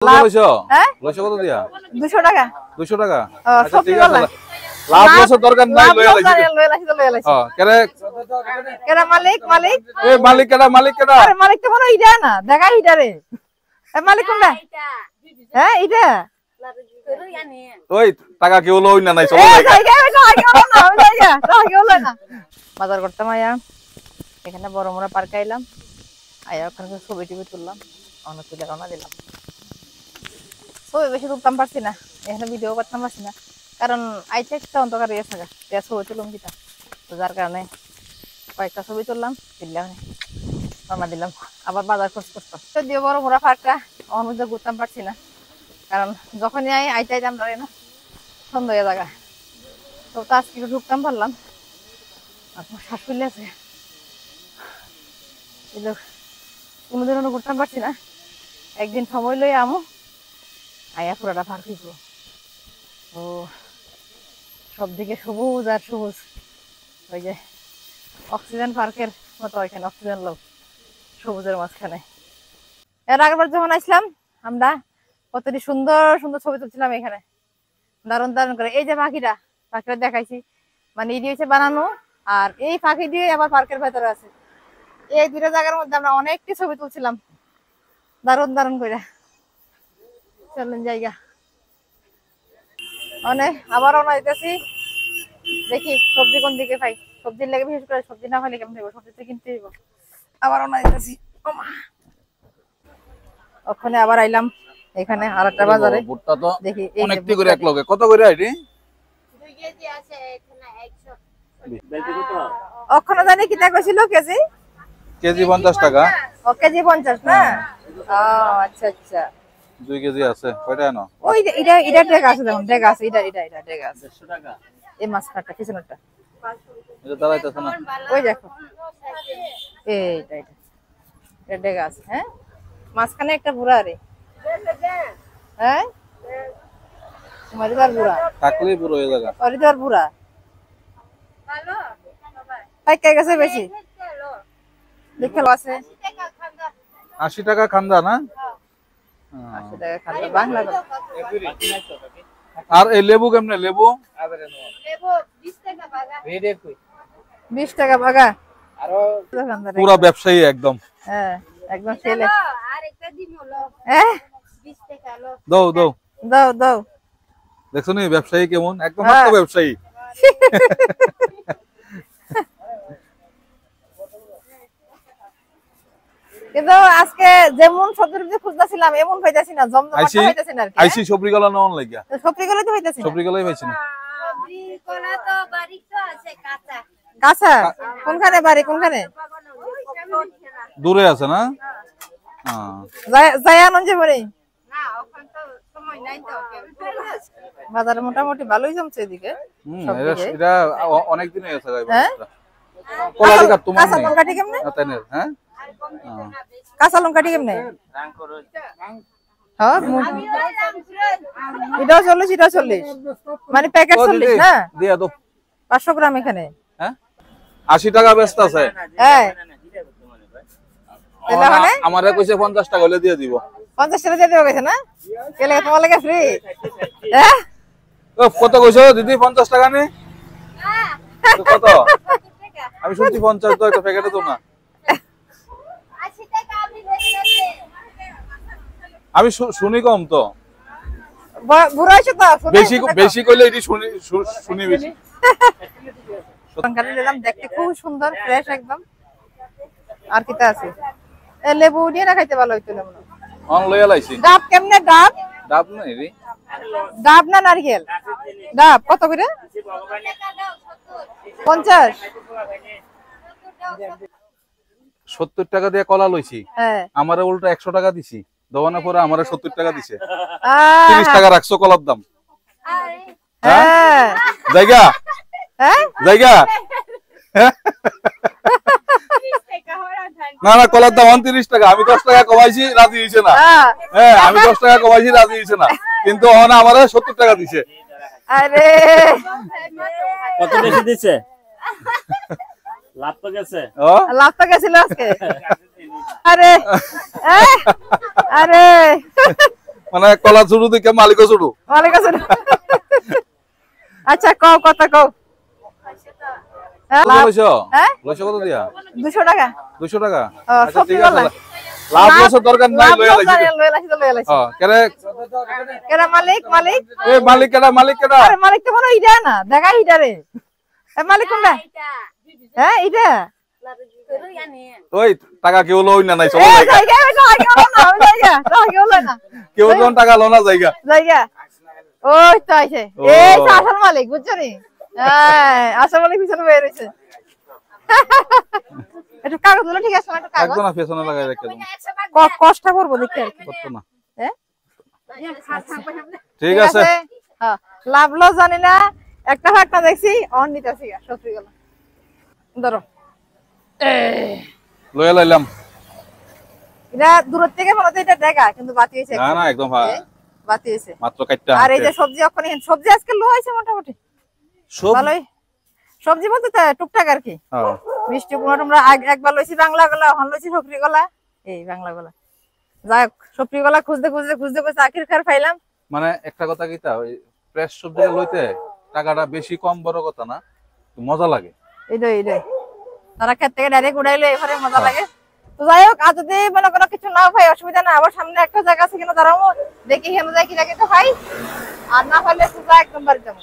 কত দিয়া 200 টাকা 200 টাকা আচ্ছা ঠিক আছে লাভ লসের দরকার নাই লইয়া কেডা মালিক এ মালিক কেডা আরে মালিক তো মনে ইডা না দেখা ইডারে এ মালিক কোনটা হ্যাঁ ইডা ওই টাকা কেউ লই না নাই চলো বাজার করতে মায়া এখানে বড় মোড়া পার্ক আইলাম আয়া ওখানে ছবি টিভি তুললাম অনেক তুলে রওনা দিলাম ছবি বেশি তুলতাম পারছি না এখানে ভিডিও করতাম পারছি না কারণ আইতে একটা অন্ধকার ইয়ে থাকা ছবি তুললাম কিটা তো যার কারণে কয়েকটা ছবি তুললাম দিলাম রওনা দিলাম আবার বাজার খরচ করতাম যদিও বড় মোড়া পার্কটা অনুযায়ী ঘুরতাম পারছি না কারণ যখনই আইতে আমরা না সন্ধ্যা হয়ে জায়গা তো আজকে ঢুকতাম পারলাম আপনার শ্বাস ফেলে আছে কোনোদিনও ঘুরতাম পারছি না একদিন সময় লই আমো আয়া পুরাটা পার্ক হইব ও সব দিকে সবুজ আর সবুজ ওই যে অক্সিজেন পার্কের মতো ওইখানে অক্সিজেন লোক সবুজের মাঝখানে এর আগেরবার যখন আসলাম আমরা কতটি সুন্দর সুন্দর ছবি তুলছিলাম এখানে দারুণ দারুণ করে এই যে পাখিটা দেখাইছি মানে এটি হচ্ছে বানানো আর এই পাখি দিয়ে আবার পার্কের ভেতরে আছে এই দুটো জায়গার মধ্যে আমরা অনেকটি ছবি তুলছিলাম দারুণ দারুণ করে চলেন জায়গা অনেক আবার রওনা দিতেছি দেখি সবজি কোন দিকে পাই সবজির লেগে বিশেষ করে সবজি না পাইলে কেমন দেবো সবজি তো কিনতে হইব আবার রওনা দিতেছি ওখানে আবার আইলাম এখানে আরেকটা বাজারে ভুট্টা তো দেখি অনেকটি করে এক লগে কত করে আইডি 2 কেজি আছে এখানে 100 ওখানে জানি কিটা কইছিল কেজি কেজি 50 টাকা ও কেজি 50 না ও আচ্ছা আচ্ছা 2 কেজি আছে কয়টা এনো ওই এটা টাকা আছে দেখুন টাকা আছে এটা টাকা আছে 100 টাকা এই মাছ কাটা পিছনটা এটা দাঁড়াইতেছ না ওই দেখো এইটা এটা টাকা আছে হ্যাঁ মাছখানে একটা বুড়া রে হ্যাঁ মরিদার বুড়া থাকলেই পুরো হয়ে যাবে মরিদার বুড়া ভালো তাই কে গেছে বেশি দেখে লো আছে 80 টাকা খান্দা না 80 টাকা খান্দা বাংলা আর এই লেবু কেমনে লেবু 20 টাকা বাগা 20 টাকা বাগা আর পুরো ব্যবসায়ী একদম হ্যাঁ একদম ছেলে আর একটা দিমো লো 20 টাকা লো দাও দেখছো নি ব্যবসায়ী কেমন একদম তো ব্যবসায়ী কিন্তু আজকে যেমন সবজি খুঁজতেছিলাম এমন পাইতাছি না জমজমাট পাইতাছি না আর কি আইসি সবরি গলা নন লাগিয়া সবজি গলে তো পাইতাছি সবরি গলাই পাইছি না সবজি কোলা তো বাড়ি তো আছে কাঁচা কাঁচা কোনখানে বাড়ি কোনখানে দূরে আছে না যায় আনন্দে বাড়ি না ওখান তো সময় নাই তো বাজারে মোটামুটি ভালোই জমছে এদিকে এটা অনেক দিন হয়ে গেছে হ্যাঁ কোলা দিকা তোমার কাঁচা লঙ্কাটি কেমনে তাইনের হ্যাঁ কাঁচা লঙ্কাটি কেমনে হ্যাঁ এটাও 40 মানে প্যাকেট 40 না দিয়া দাও 500 গ্রাম এখানে হ্যাঁ 80 টাকা বেচত আছে হ্যাঁ তাহলে মানে আমারে কইছে 50 টাকা হলে দিয়ে দিব 50 টাকা দিয়ে দেব কইছে না কেলে তোমার লাগে ফ্রি হ্যাঁ ও কত কইছো দিদি 50 টাকা নে কত আমি শুনছি 50 তো একটা প্যাকেটে তো না 80 টাকা আমি বেচতেছি আমি শুনি কম তো বুড়া হইছে তো বেশি কইলে এটি শুনি বেশি লঙ্কাটা নিলাম দেখতে খুব সুন্দর ফ্রেশ একদম আর কিটা আছে এ লেবু দিয়ে না খাইতে ভালো হইতো লেবু অন লইয়া লাইছি ডাব কেমনে ডাব ডাব নাই রে ডাব না নারকেল ডাব কত করে 50 70 টাকা দিয়ে কলা লইছি হ্যাঁ আমারে উল্টা 100 টাকা দিছি দোকানে পরে আমারে 70 টাকা দিছে 30 টাকা রাখছো কলার দাম হ্যাঁ জায়গা হ্যাঁ জায়গা না না কলার দাম 29 টাকা আমি 10 টাকা কমাইছি রাজি হইছে না হ্যাঁ আমি 10 টাকা কমাইছি রাজি হইছে না কিন্তু ওনা আমারে 70 টাকা দিছে আরে কত বেশি দিছে লাভ তো গেছে লাভ তো গেছিল আজকে আরে আরে মানে কলা ছোট দিকে মালিকও ছোট। মালিক আছে না? আচ্ছা কও কথা কও। হ্যাঁ, লাভ- হ্যাঁ? লইছো কত দিয়া? 200 টাকা। 200 টাকা। ও, আচ্ছা সবজি ঠিক আছে। বলা। লাভ লসের দরকার নাই, লাভ লইয়া লস লাইছি। জানি, লইয়া লাইছি তো লইয়া লাইছি। হ্যাঁ, কেরে কেডা মালিক? মালিক? এ মালিক কেডা? আরে মালিক তো মনে হয় ইটা না, দেখা ইটা রে। এ মালিক কোনটা? হ্যাঁ ইটা। ওই টাকা কেউ লই না নাই এ চলো জায়গা। জায়গা ওটা আগে হলো না, ওই জায়গা। তো আগে হলো না। কেউ যখন টাকা লোনা জায়গা। জায়গা। ওই তো আইছে। ও। এই তো আসল মালিক, বুঝছো নি? হ্যাঁ, আসল মালিক পিছনে বের হইছে। একটু কাগজ গুলো ঠিক আছে না, একটু কাগজ। একদম না পেছনে লাগাই রেখে দাও। কষ্ট করবো দেখতে আর কি। করতো না। হ্যাঁ? ঠিক আছে। হ্যাঁ, লাভ লস জানি না, একটা ফাঁকটা দেখছি অন নিতেছি সত্যি গেল। ধরো লইয়া লাইলাম। এটা দূর থেকে মনে হচ্ছে এটা দেখা, কিন্তু বাতি হয়েছে। না না একদম বাতি হয়েছে। মাত্র কাটটা। আর এই যে সবজি ওখানে, সবজি আজকে লো হয়েছে মোটামুটি সব ভালোই। সবজি বলতে তো টুকটাক আর কি। হ্যাঁ। মিষ্টি কুমড়া টুমড়া একবার লইছি বাংলা গলা, এখন লইছি সবজি গলা। এই বাংলা গলা যাই হোক, সবজি গলা খুঁজতে খুঁজতে খুঁজতে খুঁজতে আখির খার পাইলাম। মানে একটা কথা কিতা, ওই ফ্রেশ সবজিটা লইতে টাকাটা বেশি কম বড় কথা না, মজা লাগে। এইটাই তারা ক্ষেত থেকে ডাইরেক্ট উড়াইলে এবারে মজা লাগে। তো যাই হোক, আর যদি মনে কোনো কিছু না হয় অসুবিধা না, আবার সামনে একটা জায়গা আছে কিনা দাঁড়াবো, দেখি হেন যায় কি জায়গাতে হয়, আর না হলে সোজা একদম বাড়ি যাবো।